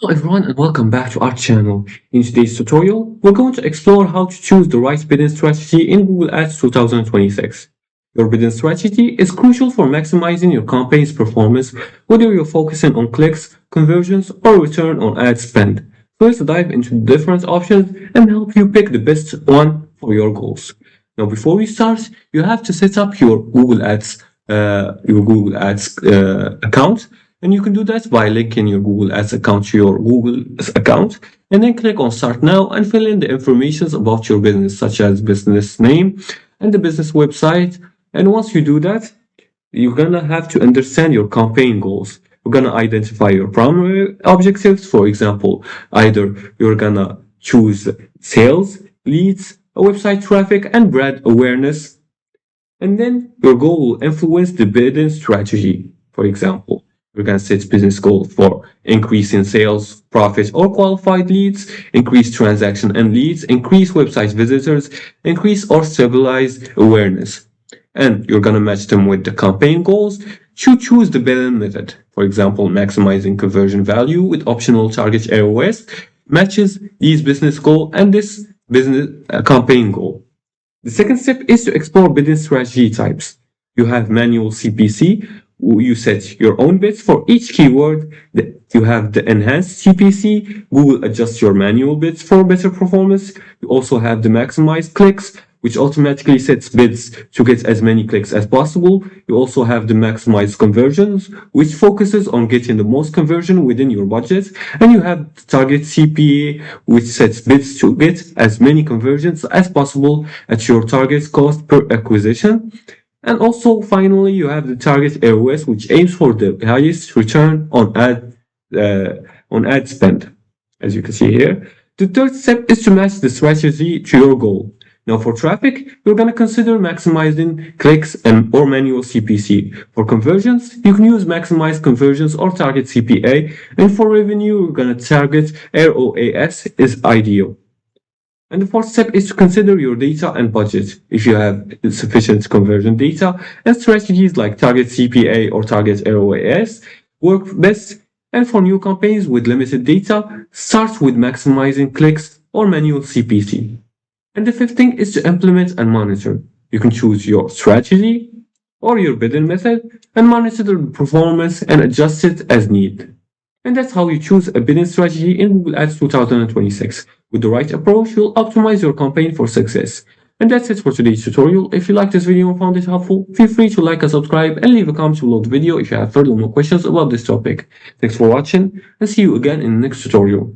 Hello everyone and welcome back to our channel. In today's tutorial, we're going to explore how to choose the right bidding strategy in Google Ads 2026. Your bidding strategy is crucial for maximizing your campaign's performance, whether you're focusing on clicks, conversions, or return on ad spend. So let's dive into the different options and help you pick the best one for your goals. Now, before we start, you have to set up your Google Ads account. And you can do that by linking your Google Ads account to your Google account, and then click on Start Now and fill in the information about your business, such as business name and the business website. And once you do that, you're gonna have to understand your campaign goals. You're gonna identify your primary objectives. For example, either you're gonna choose sales, leads, website traffic, and brand awareness. And then your goal will influence the bidding strategy. For example, you can set business goals for increasing sales, profits, or qualified leads, increase transaction and leads, increase website visitors, increase or stabilize awareness. And you're going to match them with the campaign goals to choose the bidding method. For example, maximizing conversion value with optional target ROAS matches these business goal and this business campaign goal. The second step is to explore bidding strategy types. You have manual CPC. You set your own bids for each keyword. You have the enhanced CPC. Google adjusts your manual bids for better performance. You also have the maximized clicks, which automatically sets bids to get as many clicks as possible. You also have the maximized conversions, which focuses on getting the most conversion within your budget. And you have the target CPA, which sets bids to get as many conversions as possible at your target cost per acquisition. And also, finally, you have the target ROAS, which aims for the highest return on ad spend, as you can see here. The third step is to match the strategy to your goal. Now, for traffic, you're going to consider maximizing clicks and or manual CPC. For conversions, you can use maximize conversions or target CPA. And for revenue, you're going to target ROAS is ideal. And the fourth step is to consider your data and budget. If you have sufficient conversion data, and strategies like target CPA or target ROAS work best. And for new campaigns with limited data, start with maximizing clicks or manual CPC. And the fifth thing is to implement and monitor. You can choose your strategy or your bidding method and monitor the performance and adjust it as needed. And that's how you choose a bidding strategy in Google Ads 2026. With the right approach, you'll optimize your campaign for success. And that's it for today's tutorial. If you liked this video and found it helpful, feel free to like and subscribe and leave a comment below the video if you have further more questions about this topic. Thanks for watching and see you again in the next tutorial.